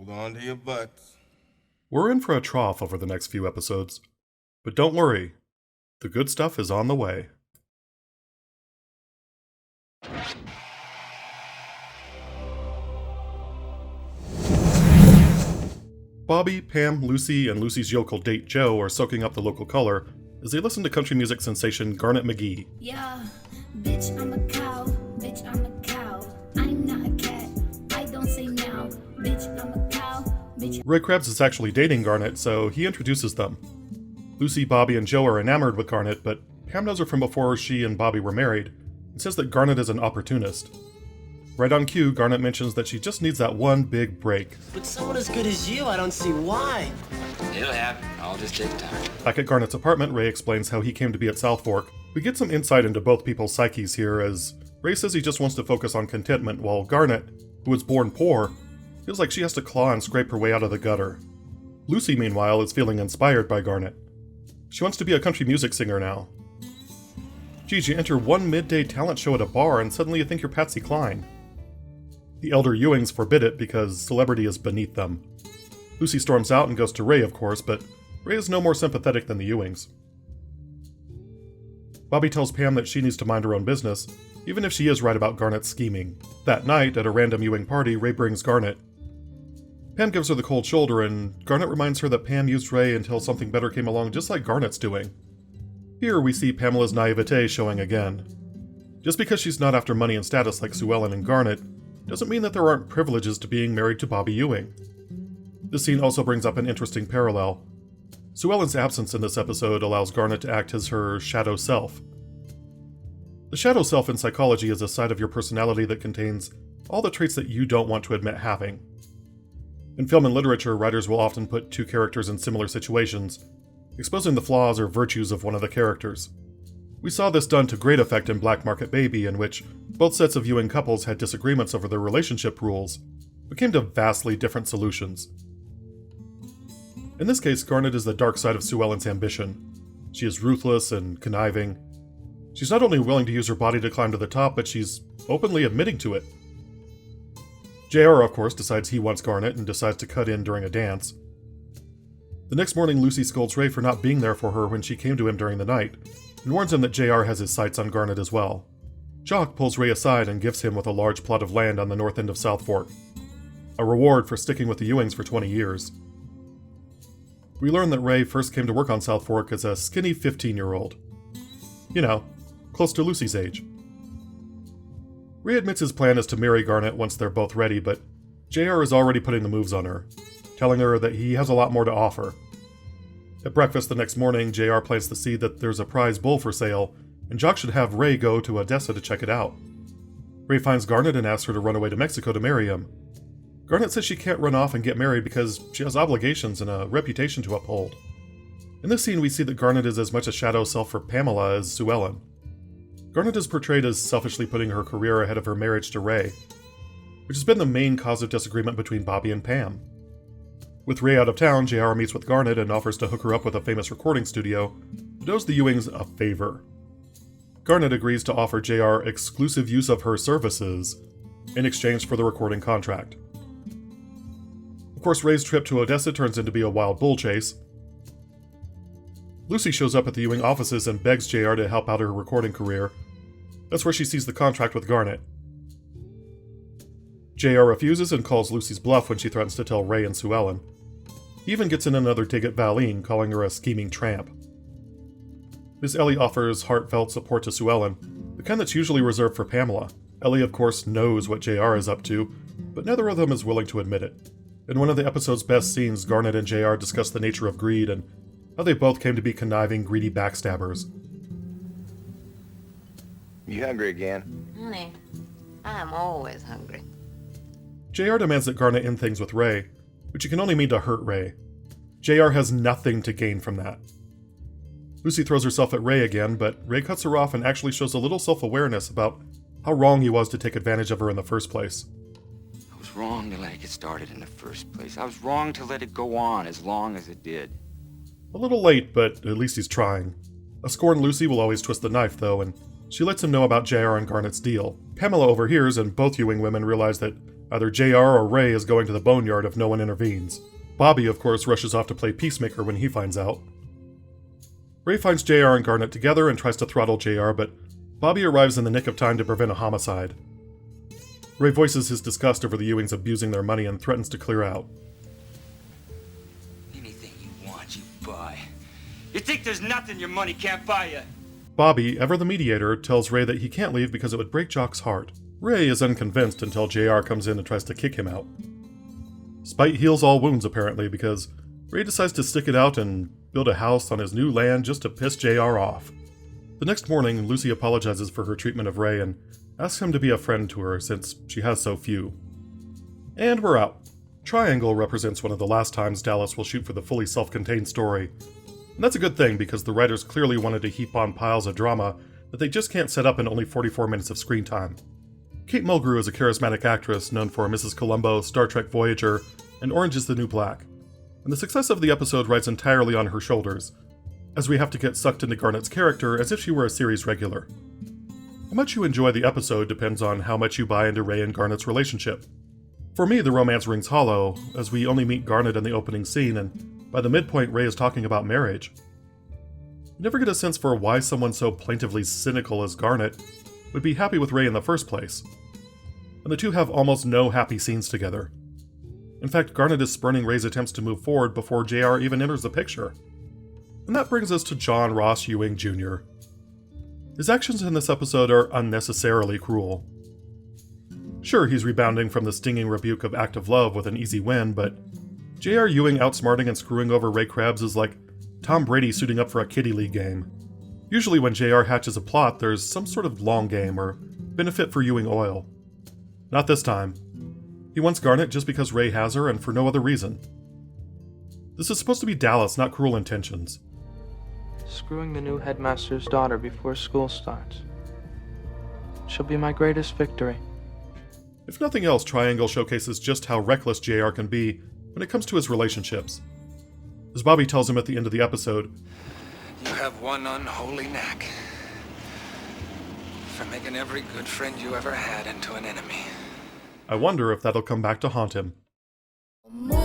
Hold on to your butts. We're in for a trough over the next few episodes, but don't worry, the good stuff is on the way. Bobby, Pam, Lucy, and Lucy's yokel date Joe are soaking up the local color as they listen to country music sensation Garnet McGee. Yeah, bitch, I'm a cow. Bitch, I'm a cow. I'm not a cat. I don't say meow. Bitch, I'm a cow. Bitch. Ray Krebbs is actually dating Garnet, so he introduces them. Lucy, Bobby, and Joe are enamored with Garnet, but Pam knows her from before she and Bobby were married and says that Garnet is an opportunist. Right on cue, Garnet mentions that she just needs that one big break. With someone as good as you, I don't see why. It'll happen. I'll just take time. Back at Garnet's apartment, Ray explains how he came to be at South Fork. We get some insight into both people's psyches here, as Ray says he just wants to focus on contentment, while Garnet, who was born poor, feels like she has to claw and scrape her way out of the gutter. Lucy, meanwhile, is feeling inspired by Garnet. She wants to be a country music singer now. Geez, you enter one midday talent show at a bar and suddenly you think you're Patsy Cline. The elder Ewings forbid it because celebrity is beneath them. Lucy storms out and goes to Ray, of course, but Ray is no more sympathetic than the Ewings. Bobby tells Pam that she needs to mind her own business, even if she is right about Garnet's scheming. That night, at a random Ewing party, Ray brings Garnet. Pam gives her the cold shoulder, and Garnet reminds her that Pam used Ray until something better came along, just like Garnet's doing. Here we see Pamela's naivete showing again. Just because she's not after money and status like Sue Ellen and Garnet, doesn't mean that there aren't privileges to being married to Bobby Ewing. This scene also brings up an interesting parallel. Sue Ellen's absence in this episode allows Garnet to act as her shadow self. The shadow self in psychology is a side of your personality that contains all the traits that you don't want to admit having. In film and literature, writers will often put two characters in similar situations, exposing the flaws or virtues of one of the characters. We saw this done to great effect in Black Market Baby, in which both sets of Ewing couples had disagreements over their relationship rules, but came to vastly different solutions. In this case, Garnet is the dark side of Sue Ellen's ambition. She is ruthless and conniving. She's not only willing to use her body to climb to the top, but she's openly admitting to it. JR, of course, decides he wants Garnet and decides to cut in during a dance. The next morning, Lucy scolds Ray for not being there for her when she came to him during the night, and warns him that JR has his sights on Garnet as well. Jock pulls Ray aside and gifts him with a large plot of land on the north end of South Fork, a reward for sticking with the Ewings for 20 years. We learn that Ray first came to work on South Fork as a skinny 15-year-old. You know, close to Lucy's age. Ray admits his plan is to marry Garnet once they're both ready, but JR is already putting the moves on her, telling her that he has a lot more to offer. At breakfast the next morning, JR plants the seed that there's a prize bull for sale, and Jock should have Ray go to Odessa to check it out. Ray finds Garnet and asks her to run away to Mexico to marry him. Garnet says she can't run off and get married because she has obligations and a reputation to uphold. In this scene, we see that Garnet is as much a shadow self for Pamela as Sue Ellen. Garnet is portrayed as selfishly putting her career ahead of her marriage to Ray, which has been the main cause of disagreement between Bobby and Pam. With Ray out of town, JR meets with Garnet and offers to hook her up with a famous recording studio, but owes the Ewings a favor. Garnet agrees to offer JR exclusive use of her services in exchange for the recording contract. Of course, Ray's trip to Odessa turns into be a wild bull chase. Lucy shows up at the Ewing offices and begs JR to help out her recording career. That's where she sees the contract with Garnet. JR refuses and calls Lucy's bluff when she threatens to tell Ray and Sue Ellen. He even gets in another dig at Valine, calling her a scheming tramp. Miss Ellie offers heartfelt support to Sue Ellen, the kind that's usually reserved for Pamela. Ellie, of course, knows what JR is up to, but neither of them is willing to admit it. In one of the episode's best scenes, Garnet and JR discuss the nature of greed and how they both came to be conniving, greedy backstabbers. You hungry again? Honey, I'm always hungry. JR demands that Garnet end things with Ray, which can only mean to hurt Ray. JR has nothing to gain from that. Lucy throws herself at Ray again, but Ray cuts her off and actually shows a little self-awareness about how wrong he was to take advantage of her in the first place. I was wrong to let it get started in the first place. I was wrong to let it go on as long as it did. A little late, but at least he's trying. A scorned Lucy will always twist the knife, though, and she lets him know about JR and Garnet's deal. Pamela overhears, and both Ewing women realize that Either JR or Ray is going to the boneyard if no one intervenes. Bobby, of course, rushes off to play peacemaker when he finds out. Ray finds JR and Garnet together and tries to throttle JR, but Bobby arrives in the nick of time to prevent a homicide. Ray voices his disgust over the Ewings abusing their money and threatens to clear out. Anything you want, you buy. You think there's nothing your money can't buy you? Bobby, ever the mediator, tells Ray that he can't leave because it would break Jock's heart. Ray is unconvinced until JR comes in and tries to kick him out. Spite heals all wounds, apparently, because Ray decides to stick it out and build a house on his new land just to piss JR off. The next morning, Lucy apologizes for her treatment of Ray and asks him to be a friend to her since she has so few. And we're out. Triangle represents one of the last times Dallas will shoot for the fully self-contained story. And that's a good thing because the writers clearly wanted to heap on piles of drama that they just can't set up in only 44 minutes of screen time. Kate Mulgrew is a charismatic actress known for Mrs. Columbo, Star Trek Voyager, and Orange is the New Black. And the success of the episode rides entirely on her shoulders, as we have to get sucked into Garnet's character as if she were a series regular. How much you enjoy the episode depends on how much you buy into Ray and Garnet's relationship. For me, the romance rings hollow, as we only meet Garnet in the opening scene, and by the midpoint, Ray is talking about marriage. You never get a sense for why someone so plaintively cynical as Garnet would be happy with Ray in the first place. And the two have almost no happy scenes together. In fact, Garnet is spurning Ray's attempts to move forward before JR even enters the picture. And that brings us to John Ross Ewing Jr. His actions in this episode are unnecessarily cruel. Sure, he's rebounding from the stinging rebuke of active love with an easy win, but J.R. Ewing outsmarting and screwing over Ray Krebbs is like Tom Brady suiting up for a kiddie league game. Usually when J.R. hatches a plot, there's some sort of long game or benefit for Ewing oil. Not this time. He wants Garnet just because Ray has her and for no other reason. This is supposed to be Dallas, not Cruel Intentions. Screwing the new headmaster's daughter before school starts. She'll be my greatest victory. If nothing else, Triangle showcases just how reckless JR can be when it comes to his relationships. As Bobby tells him at the end of the episode, "You have one unholy knack for making every good friend you ever had into an enemy." I wonder if that'll come back to haunt him. More